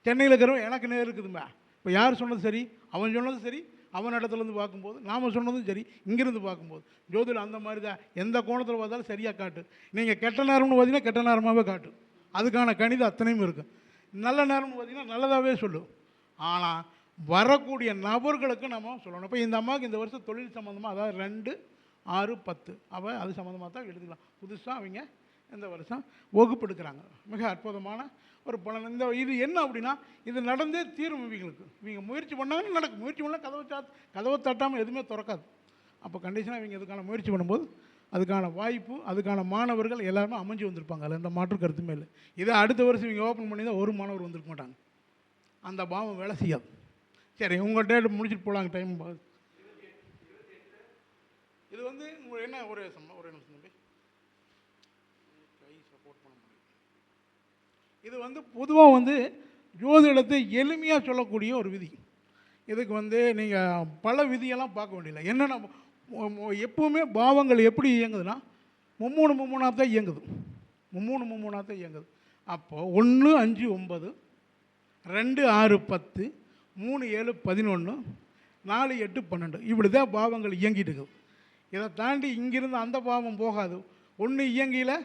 Speaker 3: சென்னையில் இருக்கிறவங்க எனக்கு நேர் இருக்குதும்பா. இப்போ யார் சொன்னது சரி? அவன் சொன்னது சரி. அவன் இடத்துலேருந்து பார்க்கும்போது நாம் சொன்னதும் சரி. இங்கேருந்து பார்க்கும்போது ஜோதிடம் அந்த மாதிரி தான். எந்த கோணத்தில் பார்த்தாலும் சரியாக காட்டு. நீங்கள் கெட்ட நேரம்னு பார்த்தீங்கன்னா கெட்ட நேரமாகவே காட்டு. அதுக்கான கணிதம் அத்தனையும் இருக்குது. நல்ல நேரம்னு பார்த்திங்கன்னா நல்லதாகவே சொல்லும். ஆனால் வரக்கூடிய நபர்களுக்கு நம்ம சொல்லணும். இப்போ இந்த அம்மாவுக்கு இந்த வருஷம் தொழில் சம்மந்தமாக, அதாவது 2, 6, 10 அவள் அது சம்மந்தமாக தான் எடுத்துக்கலாம். புதுசாக அவங்க இந்த வருஷம் வகுப்பு எடுக்கிறாங்க. மிக அற்புதமான ஒரு பலன். இந்த இது என்ன அப்படின்னா, இது நடந்தே தீரும். இவங்களுக்கு இவங்க முயற்சி பண்ணாங்கன்னு நடக்கும். முயற்சி பண்ணால் கதவை தட்டாமல் எதுவுமே திறக்காது. அப்போ கண்டிஷனாக இவங்க இதுக்கான முயற்சி பண்ணும்போது அதுக்கான வாய்ப்பு, அதுக்கான மாணவர்கள் எல்லாருமே அமைஞ்சு வந்திருப்பாங்க. அதில் எந்த மாற்று கருத்துமே இல்லை. இதை அடுத்த வருஷம் இவங்க ஓப்பன் பண்ணி தான் ஒரு மாணவர் வந்திருக்க மாட்டாங்க. அந்த பாவம் வேலை செய்யாது. சரி, உங்கள் டேட் முடிச்சுட்டு போகலாங்க, டைம் பாது. இது வந்து என்ன ஒரு நிமிஷம் தம்பி, கை சப்போர்ட் பண்ண முடியும். இது வந்து பொதுவாக வந்து ஜோதிடத்தை எளிமையாக சொல்லக்கூடிய ஒரு விதி. இதுக்கு வந்து நீங்கள் பல விதியெல்லாம் பார்க்க வேண்டியதில்லை. என்னென்ன எப்போவுமே பாவங்கள் எப்படி இயங்குதுன்னா, மும்மூணாக தான் இயங்குது. மும்மூணாக தான் இயங்குது. அப்போது 1, 5, 9, 2, 6, 10, 3, 7, 11, 4, 8, 12 இப்படி தான் பாவங்கள் இயங்கிட்டு இருக்குது. இதை தாண்டி இங்கிருந்து அந்த பாவம் போகாது. 1 இயங்கியில்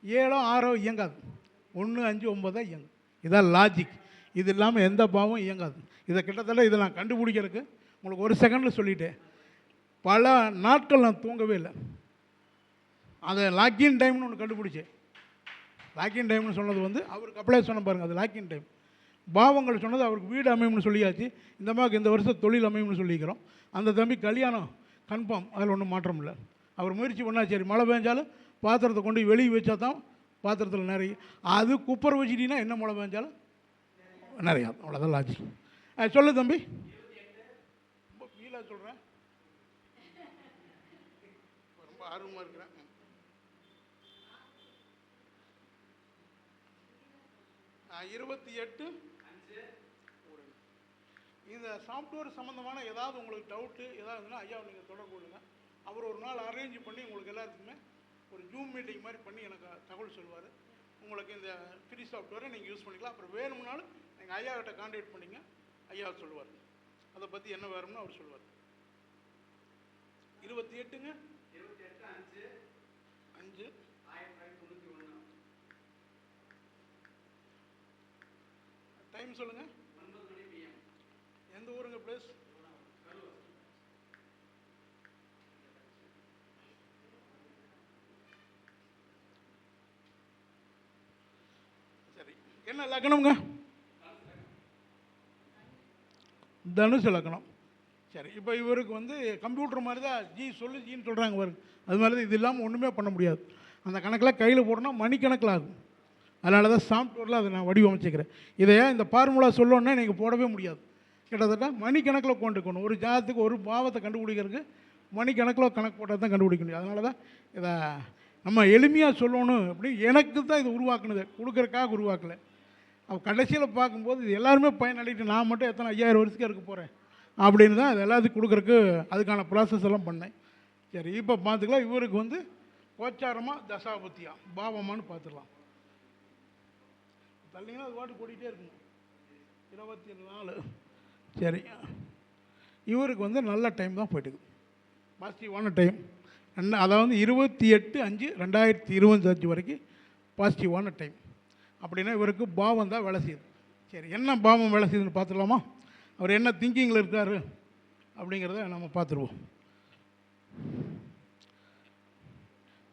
Speaker 3: 7, 6 இயங்காது. 1, 5, 9 தான் இயங்கும். இதான் லாஜிக். இது இல்லாமல் எந்த பாவம் இயங்காது. இதை கிட்டத்தட்ட இதை நான் கண்டுபிடிக்கிறதுக்கு உங்களுக்கு ஒரு செகண்டில் சொல்லிட்டேன். பல நாட்கள் நான் தூங்கவே இல்லை. அதை லாக்கின் டைம்னு ஒன்று கண்டுபிடிச்சேன். லாக்கின் டைம்னு சொன்னது வந்து அவருக்கு அப்ளை சொன்ன பாருங்கள், அது லாக்கின் டைம். பாவங்கள் சொன்னது அவருக்கு வீடு அமையும்னு சொல்லியாச்சு. இந்த மாதிரி இந்த வருஷம் தொழில் அமையும்னு சொல்லிக்கிறோம். அந்த தம்பி கல்யாணம் கன்ஃபார்ம், அதில் ஒன்றும் மாற்றம் இல்லை. அவர் முயற்சி பண்ணால் சரி, மழை பெஞ்சாலும் பாத்திரத்தை கொண்டு வெளியே வச்சா தான் பாத்திரத்தில் நிறைய. அது குப்பரை வச்சுட்டிங்கன்னா என்ன மழை பெஞ்சாலும் நிறையா. அவ்வளோதான் லாஜிக். சொல்லு தம்பி, ரொம்ப ஃபீலாக சொல்கிறேன், ரொம்ப ஆர்வமாக இருக்கிறேன். நான் 28 இந்த சாஃப்ட்வேர் சம்மந்தமான ஏதாவது உங்களுக்கு டவுட்டு ஏதாவதுன்னா ஐயா நீங்கள் தொடர்பு கொள்ளுங்கள். அவர் ஒரு நாள் அரேஞ்ச் பண்ணி உங்களுக்கு எல்லாத்துக்குமே ஒரு ஜூம் மீட்டிங் மாதிரி பண்ணி எனக்கு தகவல் சொல்லுவார். உங்களுக்கு இந்த ஃப்ரீ சாஃப்ட்வேரை நீங்கள் யூஸ் பண்ணிக்கலாம். அப்புறம் வேணும்னாலும் நீங்கள் ஐயாவிட்ட கான்டாக்ட் பண்ணிங்க, ஐயா சொல்லுவார். அதை பற்றி என்ன வேணும்னு அவர் சொல்லுவார். 28ங்க 28/5/1991 டைம் சொல்லுங்கள். 9 மணி PM. எந்த ஊருங்க பிளேஸ்? சரி, என்ன லக்னம்ங்க? தனுசு லக்னம். சரி, இப்போ இவருக்கு வந்து கம்ப்யூட்டர் மாதிரி தான் ஜின்னு சொல்கிறாங்க பாருங்க. அது மாதிரி தான். இது இல்லாமல் ஒன்றுமே பண்ண முடியாது. அந்த கணக்கில் கையில் போடணும், மணிக்கணக்கில் ஆகும். அதனால தான் சாஃப்ட்வேரில் அதை நான் வடிவமைச்சிக்கிறேன். இதையா இந்த ஃபார்முலா சொல்லணுன்னா நீங்கள் போடவே முடியாது. கிட்டத்தட்ட மணிக்கணக்கில் கொண்டுக்கணும். ஒரு ஜாதத்துக்கு ஒரு பாவத்தை கண்டுபிடிக்கிறதுக்கு மணிக்கணக்கில் கணக்கு போட்டால் தான் கண்டுபிடிக்க முடியும். அதனால தான் இதை நம்ம எளிமையாக சொல்லணும் அப்படி எனக்கு தான் இது உருவாக்குனது, கொடுக்குறக்காக உருவாக்கலை. அவள் கடைசியில் பார்க்கும்போது இது எல்லாருமே பயனடைட்டு நான் மட்டும் எத்தனை 5000 வருஷத்துக்கு இருக்க போகிறேன் அப்படின்னு தான் அது எல்லாத்துக்கும் கொடுக்குறக்கு அதுக்கான ப்ராசஸ் எல்லாம் பண்ணேன். சரி, இப்போ பார்த்துக்கலாம். இவருக்கு வந்து கோச்சாரமாக தசாபத்தியா பாவமானு பார்த்துடலாம். தள்ளிங்கன்னா அது பாட்டு கூட்டிகிட்டே இருக்குங்க. 24. சரி, இவருக்கு வந்து நல்ல டைம் தான் போயிட்டுருக்கு, பாசிட்டிவான டைம். அதாவது 28/5/2025 வரைக்கும் பாசிட்டிவான டைம். அப்படின்னா இவருக்கு பாவம் தான் வேலை செய்யுது. சரி, என்ன பாவம் வேலை செய்யுதுன்னு பார்த்துடலாமா? அவர் என்ன திங்கிங்கில் இருக்கார் அப்படிங்கிறத நம்ம பார்த்துருவோம்.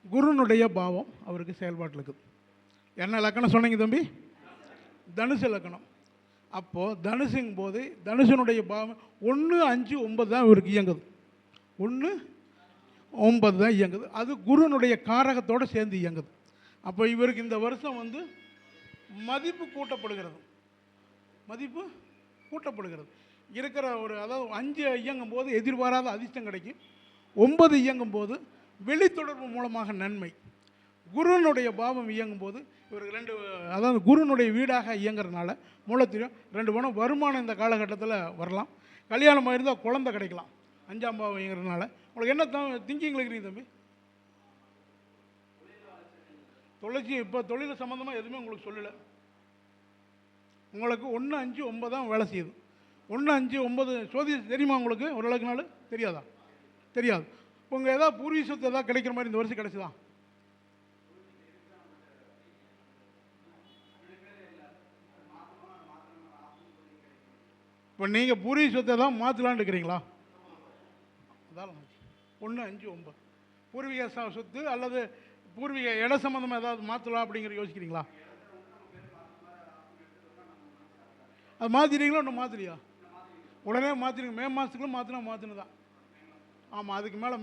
Speaker 3: குருனுடைய பாவம் அவருக்கு செயல்பாட்டில் இருக்குது. என்ன லக்கணம் சொன்னீங்க தம்பி? தனுசு லக்கணம். அப்போது தனுசுங்கும் போது தனுசனுடைய பாவம் 1, 5, 9 தான் இவருக்கு இயங்குது. 1, 9 தான் இயங்குது. அது குருனுடைய காரகத்தோடு சேர்ந்து இயங்குது. அப்போ இவருக்கு இந்த வருஷம் வந்து மதிப்பு கூட்டப்படுகிறது. மதிப்பு கூட்டப்படுகிறது. இருக்கிற ஒரு அதாவது 5 இயங்கும் போது எதிர்பாராத அதிர்ஷ்டம் கிடைக்கும். 9 இயங்கும் போது வெளித்தொடர்பு மூலமாக நன்மை. குருனுடைய பாவம் இயங்கும் போது இவருக்கு 2 அதாவது குருனுடைய வீடாக இயங்குறதுனால மூலத்திலும் 2 பணம் வருமானம் இந்த காலகட்டத்தில் வரலாம். கல்யாணமாக இருந்தால் குழந்தை கிடைக்கலாம். 5ஆம் பாவம் இயங்குறதுனால உங்களுக்கு என்ன திங்கிங்கில் இருக்கிறீங்க தம்பி? தொலைச்சி இப்போ தொழில் சம்மந்தமாக எதுவுமே உங்களுக்கு சொல்லலை. உங்களுக்கு 1, 5, 9 தான் வேலை செய்யுது. 1, 5, 9 சோதி தெரியுமா உங்களுக்கு? ஓரளவுக்கு நாள் தெரியாதா? தெரியாது. உங்கள் ஏதாவது பூர்வீக சொத்து ஏதாவது கிடைக்கிற மாதிரி இந்த வருஷம் கிடைச்சிதான்? இப்போ நீங்கள் பூர்வீக சொத்தை தான் மாற்றலான்னு இருக்கிறீங்களா? அதான் 1, 5, 9 பூர்வீக சொத்து அல்லது பூர்வீக இட சம்மந்தமாக ஏதாவது மாற்றலாம் அப்படிங்கிற யோசிக்கிறீங்களா? அது மாற்றிட்டீங்களா? ஒன்றும் மாற்றலையா? உடனே மாற்றிடுங்க. மே மாதத்துக்குள்ள மாற்றினதான். ஆமாம், அதுக்கு மேலே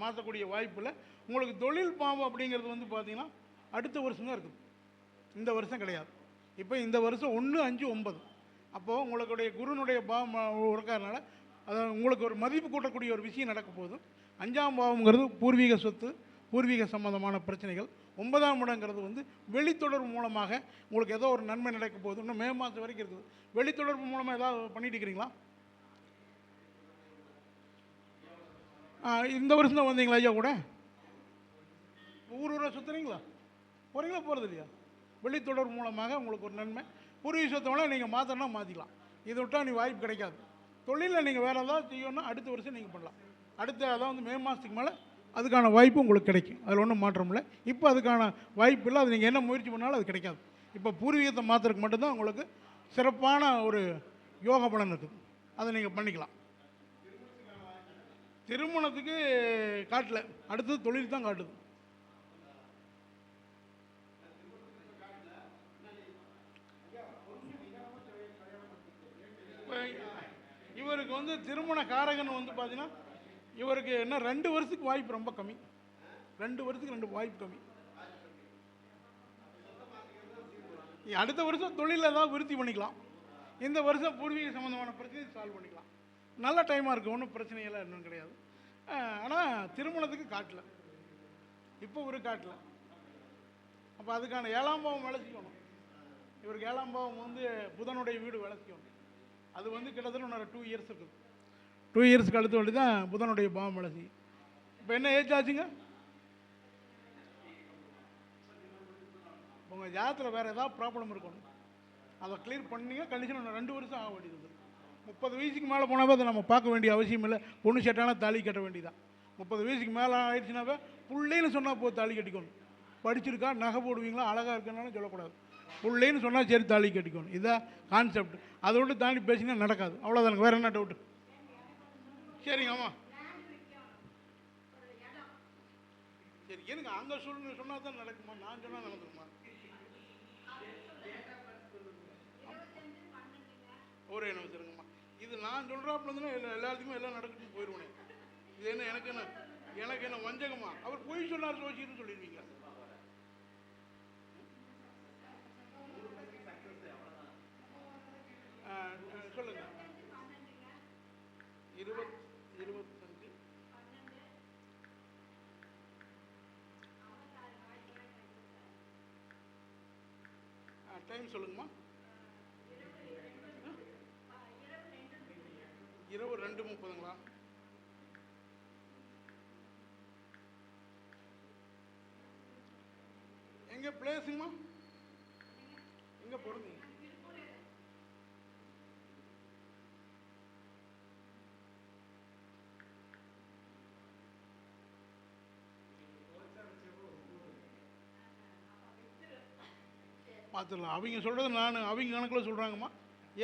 Speaker 3: மாற்றக்கூடிய வாய்ப்பு இல்லை. உங்களுக்கு தொழில் பாவம் அப்படிங்கிறது வந்து பார்த்தீங்கன்னா அடுத்த வருஷம் தான் இருக்குது, இந்த வருஷம் கிடையாது. இப்போ இந்த வருஷம் 1, 5, 9 அப்போது உங்களுடைய குருனுடைய பாவம் இருக்காதனால அதை உங்களுக்கு ஒரு மதிப்பு கூட்டக்கூடிய ஒரு விஷயம் நடக்க போகுது. 5ஆம் பாவம்ங்கிறது பூர்வீக சொத்து, பூர்வீக சம்பந்தமான பிரச்சனைகள். 9ஆம் இடங்கிறது வந்து வெளித்தொடர்பு மூலமாக உங்களுக்கு ஏதோ ஒரு நன்மை நடக்க போகுது. இன்னும் மே மாதம் வரைக்கும் இருக்குது. வெளித்தொடர்பு மூலமாக ஏதாவது பண்ணிட்டு இருக்கிறீங்களா? இந்த வருஷம் தான் வந்தீங்களா ஐயா கூட? ஊராக சுற்றுறீங்களா? போகிறீங்களா போகிறது இல்லையா? வெளித்தொடர்பு மூலமாக உங்களுக்கு ஒரு நன்மை. பூர்வீக சொத்தவெல்லாம் நீங்கள் மாற்றணும்னா மாற்றிக்கலாம். இதை விட்டால் நீ வாய்ப்பு கிடைக்காது. தொழிலில் நீங்கள் வேறு ஏதாவது செய்யணும்னா அடுத்த வருஷம் நீங்கள் பண்ணலாம். அடுத்த அதாவது மே மாதத்துக்கு மேலே அதுக்கான வாய்ப்பு உங்களுக்கு கிடைக்கும். அதில் ஒன்றும் மாற்றம் இல்லை. இப்போ அதுக்கான வாய்ப்பு இல்லை. அது நீங்கள் என்ன முயற்சி பண்ணாலும் அது கிடைக்காது. இப்போ பூர்வீகத்தை மாற்றுறதுக்கு மட்டும்தான் உங்களுக்கு சிறப்பான ஒரு யோக பலன் இருக்குது. அதை நீங்கள் பண்ணிக்கலாம். திருமணத்துக்கு காட்டல, அடுத்தது தொழில் தான் காட்டுது. இவருக்கு வந்து திருமண காரகன் வந்து பார்த்தீங்கன்னா இவருக்கு என்ன 2 வருஷத்துக்கு வாய்ப்பு ரொம்ப கம்மி. 2 வருஷத்துக்கு 2 வாய்ப்பு கம்மி. அடுத்த வருஷம் தொழில் ஏதாவது விருத்தி பண்ணிக்கலாம். இந்த வருஷம் பூர்வீக சம்மந்தமான பிரச்சனையை சால்வ் பண்ணிக்கலாம். நல்ல டைமாக இருக்குது, ஒன்றும் பிரச்சனையெல்லாம் இன்னும் கிடையாது. ஆனால் திருமணத்துக்கு காட்டல, இப்போ ஒரு காட்டல. அப்போ அதுக்கான 7ஆம் பாவம் வேலை செய்யணும். இவருக்கு 7ஆம் பாவம் வந்து புதனுடைய வீடு வேலை செய்யணும். அது வந்து கிட்டத்தட்ட இன்னொரு 2 இயர்ஸ் இருக்குது. 2 இயர்ஸ்க்கு அடுத்த வழி தான் புதனுடைய பாவம் வேலை செய்யும். இப்போ என்ன ஏஜ் ஆச்சுங்க உங்கள் ஜாதத்தில்? வேறு ஏதாவது ப்ராப்ளம் இருக்கணும், அதை கிளியர் பண்ணிங்க. கண்டிஷன் 2 வருஷம் ஆக வேண்டியது. 30 வயசுக்கு மேலே போனாவே அதை நம்ம பார்க்க வேண்டிய அவசியம் இல்லை. பொண்ணு செட்டான தாலி கட்ட வேண்டியதான். 30 வயசுக்கு மேலே ஆயிடுச்சுனாவே பிள்ளைன்னு சொன்னால் போது தாலி கட்டிக்கணும். படிச்சிருக்கா, நகை போடுவீங்களா, அழகாக இருக்குன்னு சொல்லக்கூடாது. பிள்ளைன்னு சொன்னால் சரி தாலி கட்டிக்கணும். இதுதான் கான்செப்ட். அதை விட்டு தாண்டி பேசினா நடக்காது. அவ்வளோதான். எனக்கு வேறு என்ன டவுட்டு? சரிங்க. ஆமாம், சரி. எனக்கு அங்கே சொன்னால் தான் நடக்குமா? நான் சொன்னால் நடந்துருமா? ஒரே நிமிஷம். இது நான் சொல்கிறாப்புல இருந்துன்னா எல்லாத்துக்குமே எல்லாம் நடக்கணும்னு போயிடுவேன். இது என்ன எனக்கு என்ன வஞ்சகமா? அவர் பொய் சொன்னார் ஜோசியர்னு சொல்லிடுவீங்க. சொல்லுங்க. 25 டைம் சொல்லுங்கம்மா. இரவு 2:30ங்களா? எங்கே பிளேஸுங்கம்மா? எங்கே பிறந்தீங்க? பார்த்துடலாம். அவங்க சொல்கிறது அவங்க கணக்கில் சொல்கிறாங்கம்மா.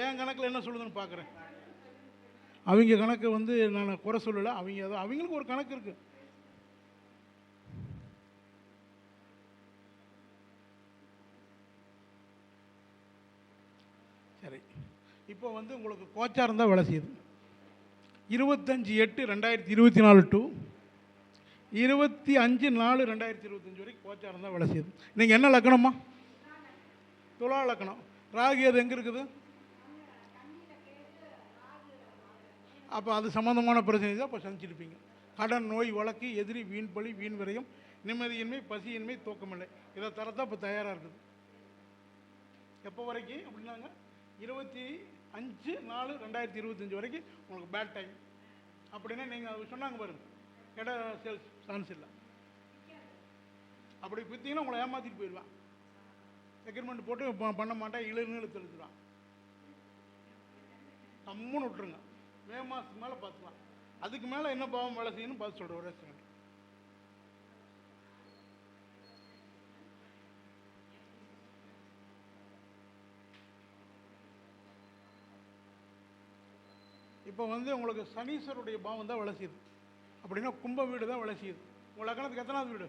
Speaker 3: என் கணக்கில் என்ன சொல்லுதுன்னு பார்க்குறேன். அவங்க கணக்கு வந்து நான் குறை சொல்லலை. அவங்களுக்கு ஒரு கணக்கு இருக்குது. சரி. இப்போ வந்து உங்களுக்கு கோச்சாரம் தான் வேலை செய்யுது. 25/8/2024 டு 25/4/2025 வரைக்கும் கோச்சாரம் தான் வேலை செய்யுது. நீங்கள் என்ன லக்கணம்மா? துலா லக்கணம். ராகு அது எங்கே இருக்குது? அப்போ அது சம்மந்தமான பிரச்சனை தான் இப்போ சந்திச்சிருப்பீங்க. கடன், நோய், வழக்கு, எதிரி, வீண் பழி, வீண் விரயம், நிம்மதியின்மை, பசியின்மை, தூக்கமில்லை. இதை தரத்தான் இப்போ தயாராக இருக்குது. எப்போ வரைக்கும் அப்படின்னாங்க 25/4/2025 வரைக்கும் உங்களுக்கு பேட் டைம். அப்படின்னா நீங்கள் சொன்னாங்க பாருங்க, இட சேல்ஸ் சான்ஸ் இல்லை. அப்படி விற்றீங்கன்னா உங்களை ஏமாற்றிட்டு போயிடுவான். செக்யூர்மெண்ட் போட்டு பண்ண மாட்டேன், இழுன்னு தெளிச்சுடுவான். கம்முன்னு விட்டுருங்க. மே மாதத்துக்கு மேலே பார்த்துக்கலாம். அதுக்கு மேலே என்ன பாவம் வேலை செய்யணும்னு பார்த்து சொல்கிறேன். ஒரே செகண்ட். இப்போ வந்து உங்களுக்கு சனீஸ்வருடைய பாவம் தான் வேலை செய்யுது. அப்படின்னா கும்ப வீடு தான் வேலை செய்யுது. உங்கள் லக்னத்துக்கு எத்தனாவது வீடு?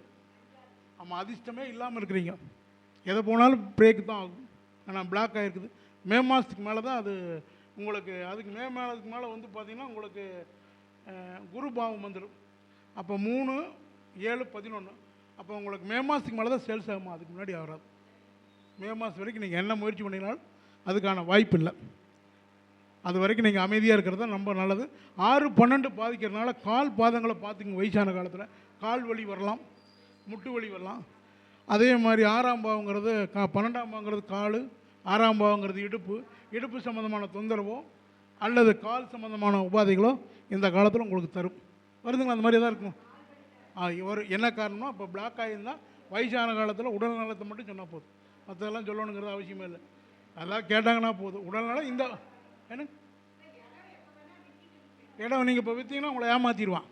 Speaker 3: ஆமாம், அதிர்ஷ்டமே இல்லாமல் இருக்கிறீங்க. எதை போனாலும் பிரேக் தான் ஆகும். ஆனால் பிளாக் ஆகிருக்குது. மே மாதத்துக்கு மேலே தான் அது உங்களுக்கு, அதுக்கு மே மாதத்துக்கு மேலே வந்து பார்த்திங்கன்னா உங்களுக்கு குரு பாவம் வந்துடும். அப்போ 3, 7, 11. அப்போ உங்களுக்கு மே மாதத்துக்கு மேலே தான் சேல்ஸ் ஆகுமா, அதுக்கு முன்னாடி ஆகாது. மே மாதம் வரைக்கும் நீங்கள் என்ன முயற்சி பண்ணினாலும் அதுக்கான வாய்ப்பு இல்லை. அது வரைக்கும் நீங்கள் அமைதியாக இருக்கிறது தான் ரொம்ப நல்லது. 6, 12 பாதிக்கிறதுனால கால் பாதங்களை பார்த்துக்குங்க. வயசான காலத்தில் கால் வலி வரலாம், முட்டு வலி வரலாம். அதே மாதிரி 6ஆம் பாவங்கிறது 12ஆம் பாவங்கிறது கால், 6ஆம் பாவங்கிறது இடுப்பு சம்மந்தமான தொந்தரவோ அல்லது கால் சம்மந்தமான உபாதைகளோ இந்த காலத்தில் உங்களுக்கு தரும். வருதுங்களா? அந்த மாதிரி தான் இருக்கும். ஒரு என்ன காரணம்னா, இப்போ பிளாக் ஆகியிருந்தால் வயசான காலத்தில் உடல் நலத்தை மட்டும் சொன்னால் போதும். மற்றதெல்லாம் சொல்லணுங்கிறது அவசியமே இல்லை. அதெல்லாம் கேட்டாங்கன்னா போதும். உடல்நலம் இந்த என்ன இடம் நீங்கள் இப்போ விற்றீங்கன்னா உங்களை ஏமாற்றிடுவான்.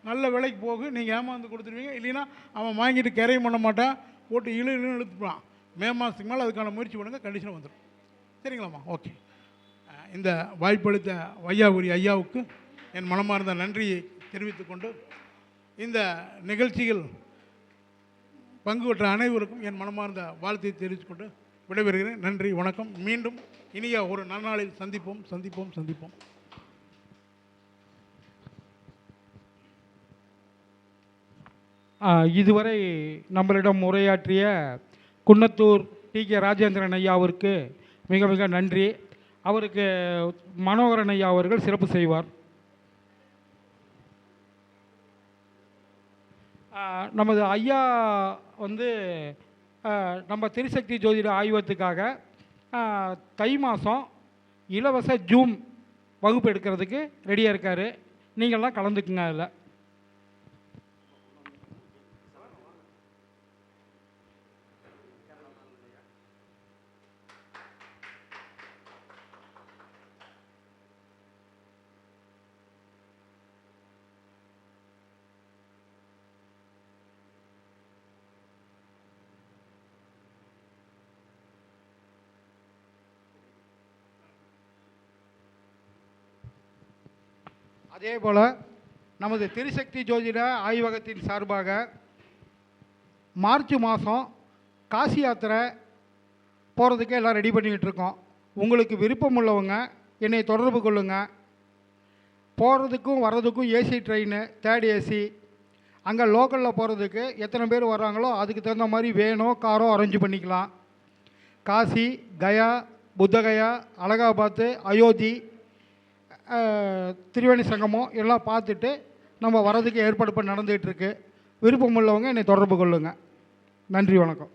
Speaker 3: நல்ல விலைக்கு போகு, நீங்கள் ஏமாந்து கொடுத்துருவீங்க. இல்லைன்னா அவன் வாங்கிட்டு கரையும் பண்ண மாட்டான், போட்டு இழுன்னு இழுத்துப்பான். மே மாதத்துக்கு மேலே அதுக்கான முயற்சி பண்ணுங்கள், கண்டிஷன் வந்துடும். சரிங்களாம்மா? ஓகே. இந்த வாய்ப்பளித்த வையாபுரி ஐயாவுக்கு என் மனமார்ந்த நன்றியை தெரிவித்துக்கொண்டு, இந்த நிகழ்ச்சியில் பங்கு பெற்ற அனைவருக்கும் என் மனமார்ந்த வாழ்த்தை தெரிவித்துக்கொண்டு விடைபெறுகிறேன். நன்றி, வணக்கம். மீண்டும் இனிய ஒரு நன்னாளில் சந்திப்போம்.
Speaker 2: இதுவரை நம்மளிடம் உரையாற்றிய குன்னத்தூர் டி.கே. ராஜேந்திரன் ஐயா அவருக்கு மிக மிக நன்றி. அவருக்கு மனோகரன் ஐயா அவர்கள் சிறப்பு செய்வார். நமது ஐயா வந்து நம்ம திரிசக்தி ஜோதிட ஆய்வகத்துக்காக தை மாதம் இலவச ஜூம் வகுப்பு எடுக்கிறதுக்கு ரெடியாக இருக்கார். நீங்கள்லாம் கலந்துக்குங்க. அதில் அதே போல் நமது திரிசக்தி ஜோதிட ஆய்வகத்தின் சார்பாக மார்ச் மாதம் காசி யாத்திரை போகிறதுக்கு எல்லாம் ரெடி பண்ணிக்கிட்டு இருக்கோம். உங்களுக்கு விருப்பம் உள்ளவங்க என்னை தொடர்பு கொள்ளுங்கள். போகிறதுக்கும் வர்றதுக்கும் ஏசி ட்ரெயின், 3rd ஏசி. அங்கே லோக்கலில் போகிறதுக்கு எத்தனை பேர் வர்றாங்களோ அதுக்கு தகுந்த மாதிரி வேனோ காரோ அரேஞ்ச் பண்ணிக்கலாம். காசி, கயா, புத்தகயா, அலகாபாத்து, அயோத்தி, திரிவேணி சங்கமம் எல்லாம் பார்த்துட்டு நம்ம வர்றதுக்கு ஏற்பாடு பண்ணி நடந்துகிட்ருக்கு. விருப்பம் உள்ளவங்க என்னை தொடர்பு கொள்ளுங்கள். நன்றி, வணக்கம்.